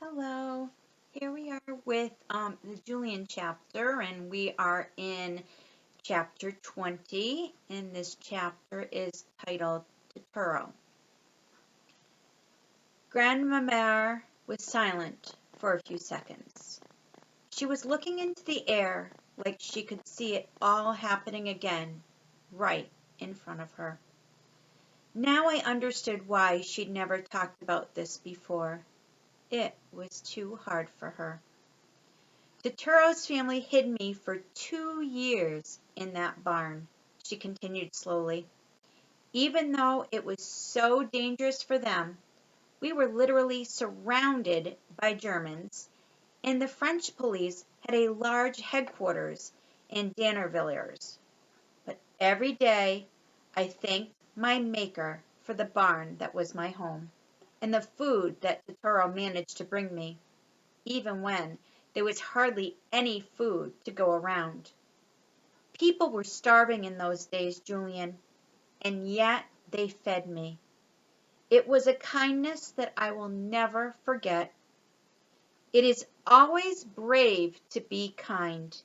Hello, here we are with the Julian chapter, and we are in chapter 20, and this chapter is titled Tourteau. Grandmamère was silent for a few seconds. She was looking into the air like she could see it all happening again, right in front of her. Now I understood why she'd never talked about this before. It was too hard for her. Tourteau's family hid me for 2 years in that barn, she continued slowly. Even though it was so dangerous for them, we were literally surrounded by Germans, and the French police had a large headquarters in Dannervillers. But every day I thanked my Maker for the barn that was my home, and the food that Tourteau managed to bring me, even when there was hardly any food to go around. People were starving in those days, Julian, and yet they fed me. It was a kindness that I will never forget. It is always brave to be kind,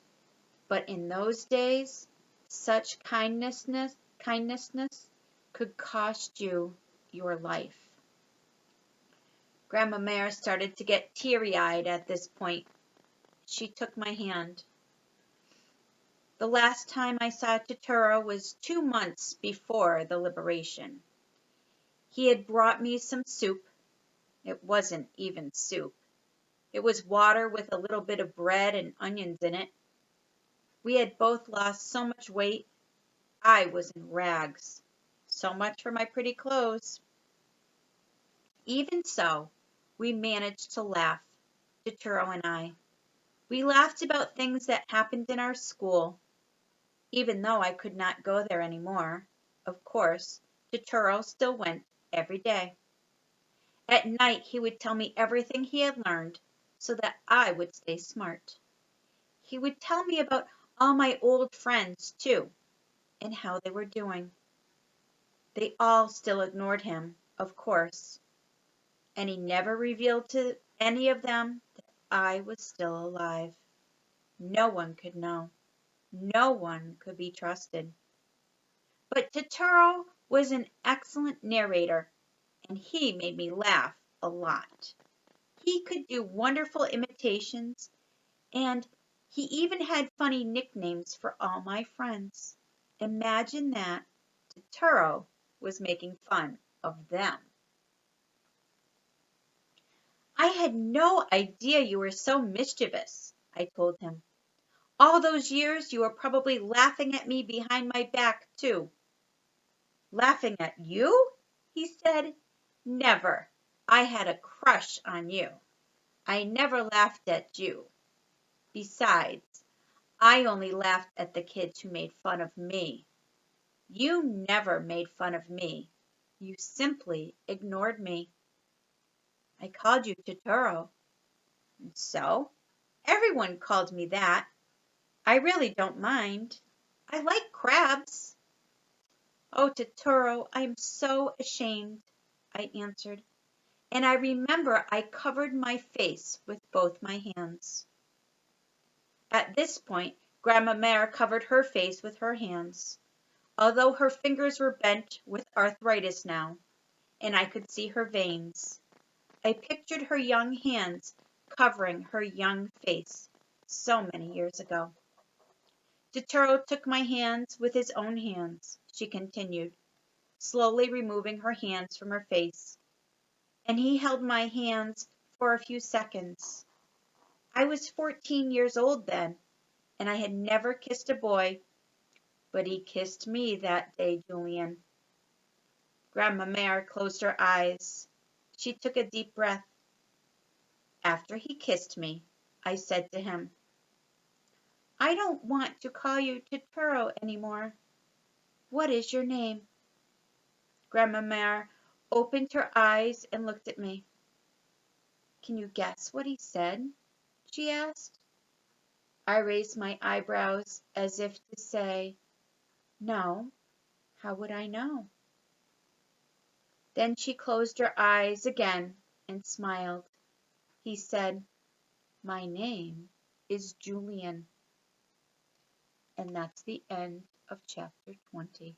but in those days, such kindness could cost you your life. Grandmamère started to get teary-eyed at this point. She took my hand. The last time I saw Tourteau was 2 months before the liberation. He had brought me some soup. It wasn't even soup. It was water with a little bit of bread and onions in it. We had both lost so much weight. I was in rags. So much for my pretty clothes. Even so, we managed to laugh, Tourteau and I. We laughed about things that happened in our school. Even though I could not go there anymore, of course, Tourteau still went every day. At night he would tell me everything he had learned so that I would stay smart. He would tell me about all my old friends, too, and how they were doing. They all still ignored him, of course, and he never revealed to any of them that I was still alive. No one could know. No one could be trusted. But Tourteau was an excellent narrator, and he made me laugh a lot. He could do wonderful imitations, and he even had funny nicknames for all my friends. Imagine that. Tourteau was making fun of them. I had no idea you were so mischievous, I told him. All those years you were probably laughing at me behind my back, too. Laughing at you? He said. Never. I had a crush on you. I never laughed at you. Besides, I only laughed at the kids who made fun of me. You never made fun of me. You simply ignored me. I called you Tourteau. And so? Everyone called me that. I really don't mind. I like crabs. Oh, Tourteau, I am so ashamed, I answered, and I remember I covered my face with both my hands. At this point, Grandmamère covered her face with her hands, although her fingers were bent with arthritis now, and I could see her veins. I pictured her young hands covering her young face so many years ago. Tourteau took my hands with his own hands, she continued, slowly removing her hands from her face, and he held my hands for a few seconds. I was 14 years old then, and I had never kissed a boy, but he kissed me that day, Julian. Grandmamère closed her eyes. She took a deep breath. After he kissed me, I said to him, I don't want to call you Tourteau anymore. What is your name? Grandmamère opened her eyes and looked at me. Can you guess what he said? She asked. I raised my eyebrows as if to say, no, how would I know? Then she closed her eyes again and smiled. He said, "My name is Julian." And that's the end of chapter 20.